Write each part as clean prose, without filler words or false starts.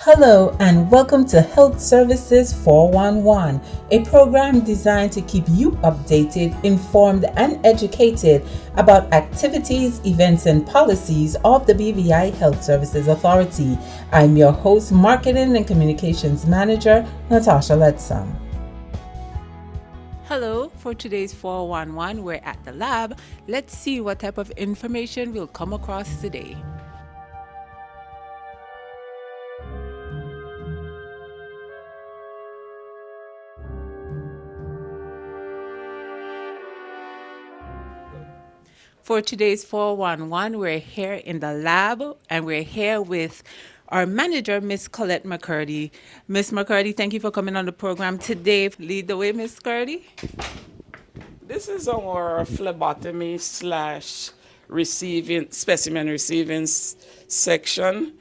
Hello and welcome to Health Services 411, a program designed to keep you updated, informed, and educated about activities, events, and policies of the BVI Health Services Authority. I'm your host, Marketing and Communications Manager, Natasha Letzam. Hello, for today's 411, we're at the lab. Let's see what type of information we'll come across today. For today's 411, we're here in the lab and we're here with our manager, Miss Colette McCurdy. Miss McCurdy, thank you for coming on the program today. Lead the way, Miss McCurdy. This is our phlebotomy slash specimen receiving section.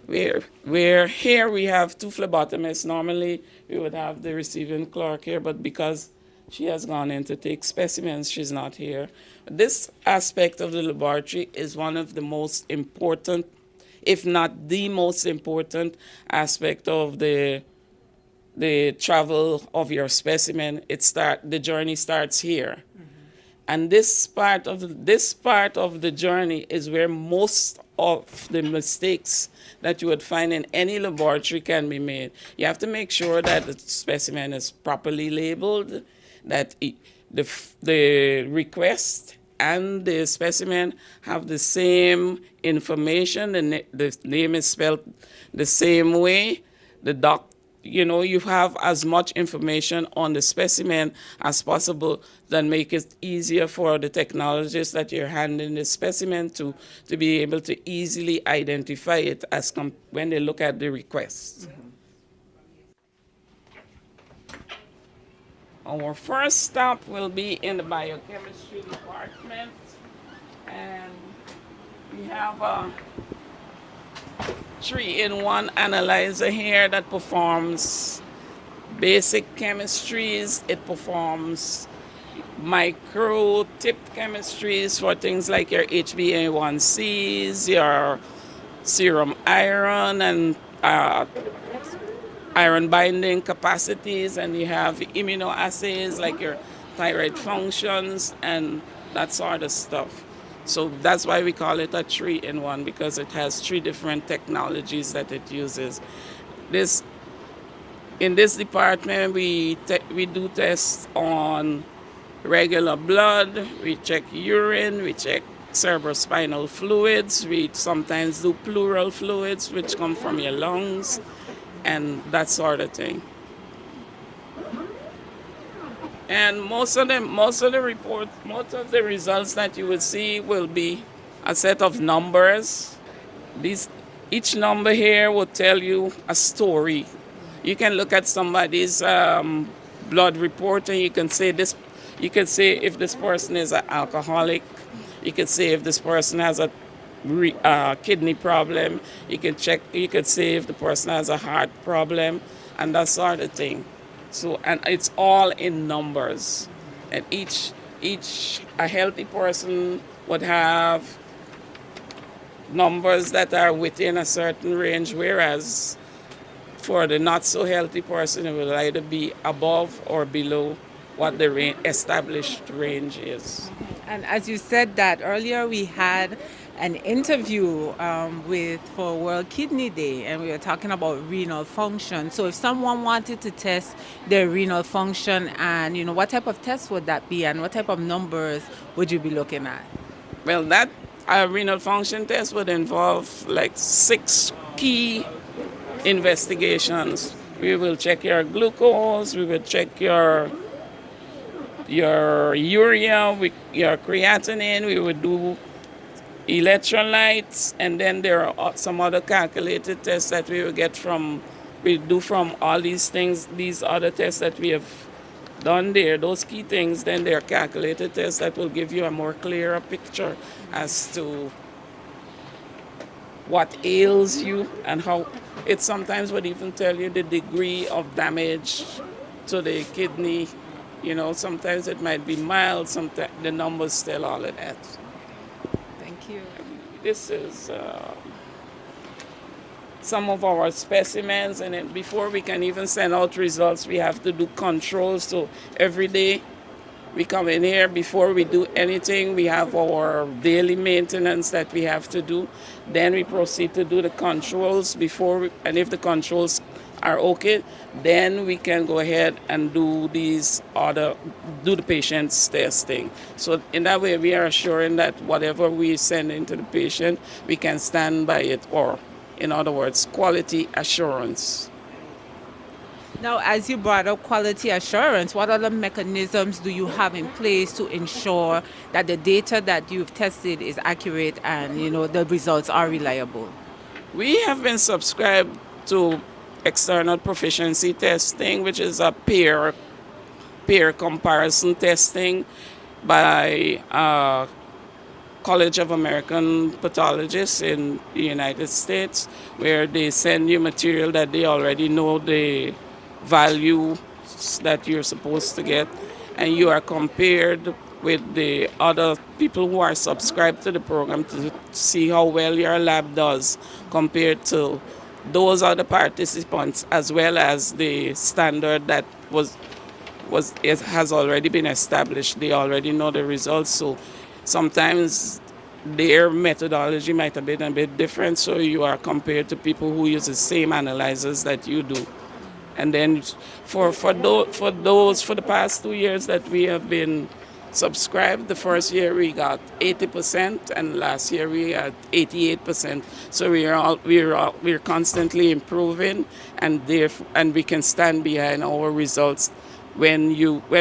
Where here we have two phlebotomists. Normally we would have the receiving clerk here, but because she has gone in to take specimens, she's not here. This aspect of the laboratory is one of the most important, if not the most important aspect of the travel of your specimen. The journey starts here. And this part of the journey is where most of the mistakes that you would find in any laboratory can be made. You have to make sure that the specimen is properly labeled, that the request and the specimen have the same information, the name is spelled the same way, you have as much information on the specimen as possible, that make it easier for the technologist that you're handing the specimen to be able to easily identify it when they look at the request. Our first stop will be in the biochemistry department, and we have a 3-in-1 analyzer here that performs basic chemistries. It performs micro tip chemistries for things like your HbA1cs, your serum iron, and iron binding capacities, and you have immunoassays like your thyroid functions and that sort of stuff. So that's why we call it a 3-in-1, because it has 3 different technologies that it uses. In this department, we do tests on regular blood, we check urine, we check cerebrospinal fluids, we sometimes do pleural fluids, which come from your lungs, and that sort of thing. And most of the results that you will see will be a set of numbers. Each number here will tell you a story. You can look at somebody's blood report and you can say if this person is an alcoholic. You can say if this person has a kidney problem. You can say if the person has a heart problem, and that sort of thing. So, and it's all in numbers. And a healthy person would have numbers that are within a certain range, whereas for the not so healthy person, it will either be above or below what the established range is. And as you said that earlier, we had an interview for World Kidney Day, and we were talking about renal function. So if someone wanted to test their renal function, and what type of test would that be, and what type of numbers would you be looking at? Well, that renal function test would involve like 6 key investigations. We will check your glucose, we will check your urea, your creatinine, we would do electrolytes, and then there are some other calculated tests that we do from all these things, these other tests that we have done there, those key things. Then there are calculated tests that will give you a more clearer picture as to what ails you, and how it sometimes would even tell you the degree of damage to the kidney. Sometimes it might be mild, sometimes the numbers tell all of that. Thank you. This is some of our specimens, and then before we can even send out results, we have to do controls. So every day we come in here, before we do anything, we have our daily maintenance that we have to do. Then we proceed to do the controls and if the controls are okay, then we can go ahead and do the patient's testing. So in that way, we are assuring that whatever we send into the patient, we can stand by it, or in other words, quality assurance. Now, as you brought up quality assurance, what other mechanisms do you have in place to ensure that the data that you've tested is accurate and, the results are reliable? We have been subscribed to external proficiency testing, which is a peer comparison testing by College of American Pathologists in the United States, where they send you material that they already know the value that you're supposed to get, and you are compared with the other people who are subscribed to the program to see how well your lab does compared to those other participants, as well as the standard that it has already been established. They already know the results, so sometimes their methodology might have been a bit different, so you are compared to people who use the same analyzers that you do. And then for the past 2 years that we have been subscribed, the first year we got 80%, and last year we had 88%. So we're constantly improving, and we can stand behind our results. When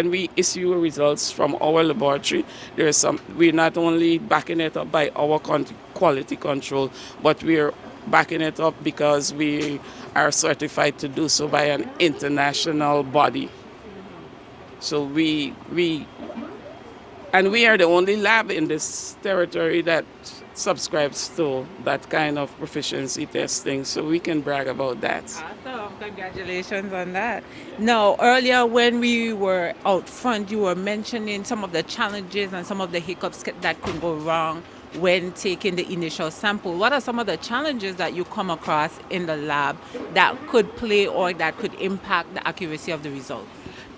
we issue results from our laboratory, we're not only backing it up by our quality control, but we're backing it up because we are certified to do so by an international body. So we are the only lab in this territory that subscribes to that kind of proficiency testing, so we can brag about that. Awesome. Congratulations on that. Now, earlier when we were out front, you were mentioning some of the challenges and some of the hiccups that could go wrong when taking the initial sample. What are some of the challenges that you come across in the lab that could play or that could impact the accuracy of the result?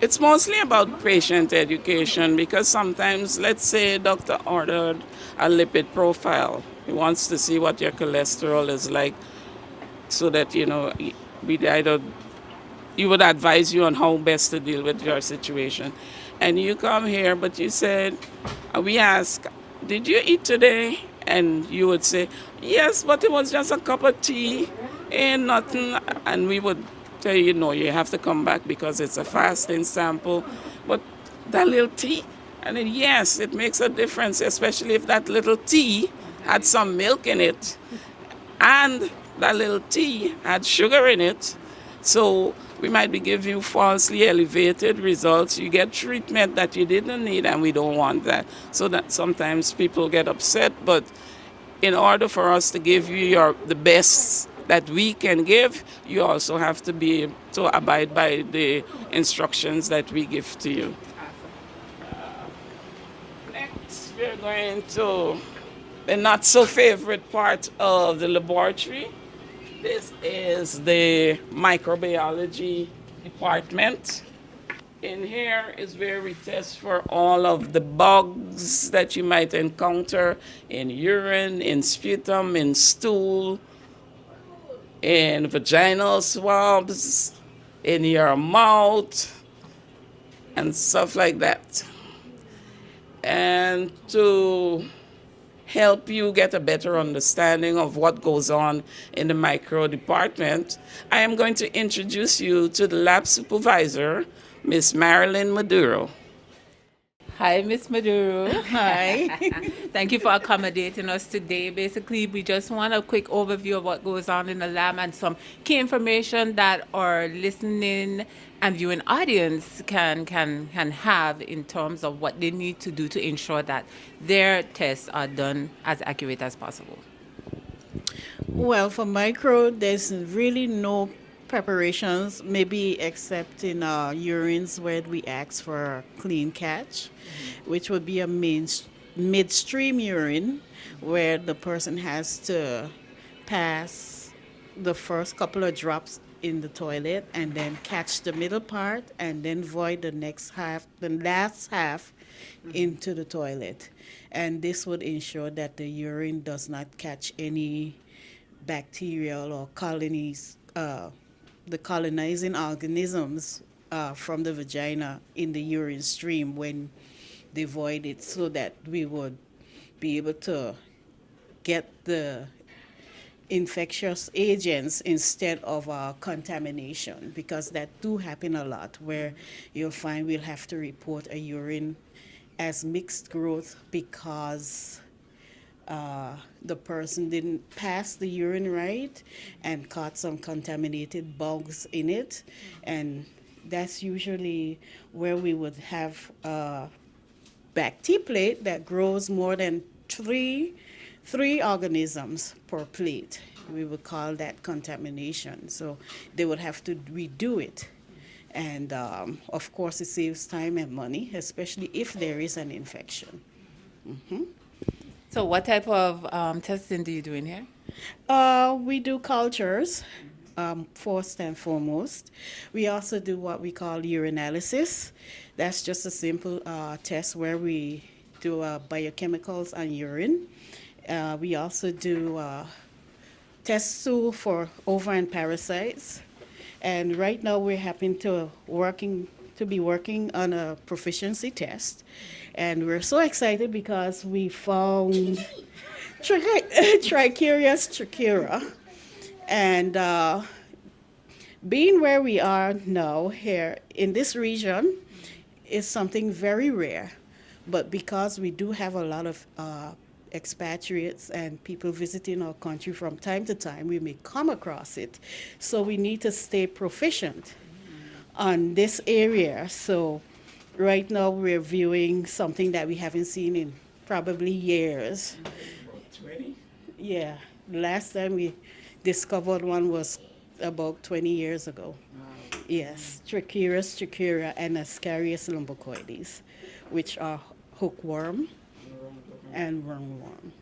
It's mostly about patient education, because sometimes, let's say a doctor ordered a lipid profile. He wants to see what your cholesterol is like, so that, he would advise you on how best to deal with your situation. And you come here, but you said, we ask, did you eat today? And you would say, yes, but it was just a cup of tea and nothing. And we would tell you, no, you have to come back because it's a fasting sample. But that little tea, and then yes, it makes a difference, especially if that little tea had some milk in it and that little tea had sugar in it. So we might be giving you falsely elevated results. You get treatment that you didn't need, and we don't want that. So that sometimes people get upset, but in order for us to give you the best that we can give, you also have to be to abide by the instructions that we give to you. Next, we're going to the not so favorite part of the laboratory. This is the microbiology department. In here is where we test for all of the bugs that you might encounter in urine, in sputum, in stool, in vaginal swabs, in your mouth, and stuff like that. And to help you get a better understanding of what goes on in the micro department, I am going to introduce you to the lab supervisor, Miss Marilyn Maduro. Hi, Miss Maduro. Hi. Thank you for accommodating us today. Basically, we just want a quick overview of what goes on in the lab and some key information that our listening and viewing audience can have in terms of what they need to do to ensure that their tests are done as accurate as possible. Well, for micro, there's really no preparations, maybe except in urines where we ask for a clean catch, which would be a midstream urine where the person has to pass the first couple of drops in the toilet and then catch the middle part and then void the last half into the toilet. And this would ensure that the urine does not catch any bacterial or colonies, the colonizing organisms from the vagina in the urine stream when they void it, so that we would be able to get the infectious agents instead of contamination, because that do happen a lot, where you'll find we'll have to report a urine as mixed growth because the person didn't pass the urine right and caught some contaminated bugs in it. And that's usually where we would have a bacteria plate that grows more than three organisms per plate. We would call that contamination. So they would have to redo it. And of course, it saves time and money, especially if there is an infection. Mm-hmm. So what type of testing do you do in here? We do cultures, first and foremost. We also do what we call urinalysis. That's just a simple test where we do biochemicals on urine. We also do test stool for ovarian parasites. And right now we happen to be working on a proficiency test. And we're so excited because we found Tricharias trachea. And being where we are now here in this region is something very rare. But because we do have a lot of expatriates and people visiting our country from time to time, we may come across it. So we need to stay proficient on this area. So right now we're viewing something that we haven't seen in probably years. 20? Yeah, last time we discovered one was about 20 years ago. Yes, Tricharias trachea and Ascarius lumbocoides, which are hookworm and ringworm.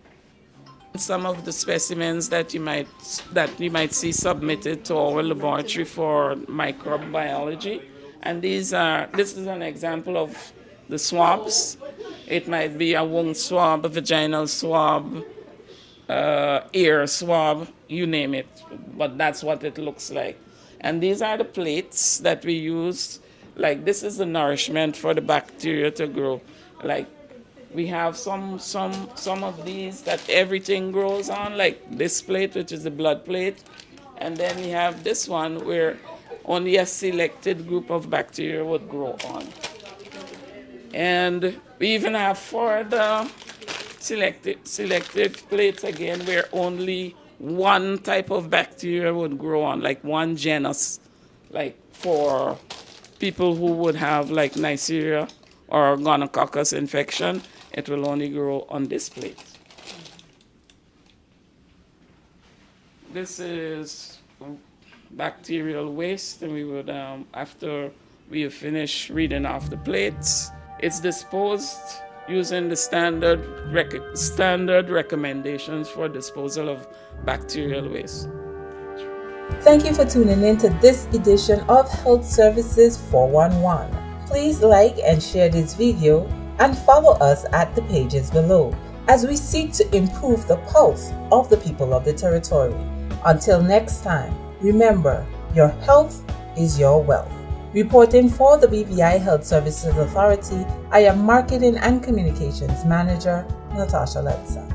Some of the specimens that you might see submitted to our laboratory for microbiology, and this is an example of the swabs. It might be a womb swab, a vaginal swab, ear swab, you name it, but that's what it looks like. And these are the plates that we use. Like, this is the nourishment for the bacteria to grow. Like, we have some of these that everything grows on, like this plate, which is the blood plate. And then we have this one where only a selected group of bacteria would grow on. And we even have for the selective plates again, where only one type of bacteria would grow on, like one genus, like for people who would have like Neisseria or gonococcus infection, it will only grow on this plate. This is bacterial waste, and we would, after we have finished reading off the plates, it's disposed using the standard recommendations for disposal of bacterial waste. Thank you for tuning in to this edition of Health Services 411. Please like and share this video and follow us at the pages below as we seek to improve the pulse of the people of the territory. Until next time, remember, your health is your wealth. Reporting for the BVI Health Services Authority, I am Marketing and Communications Manager, Natasha Letza.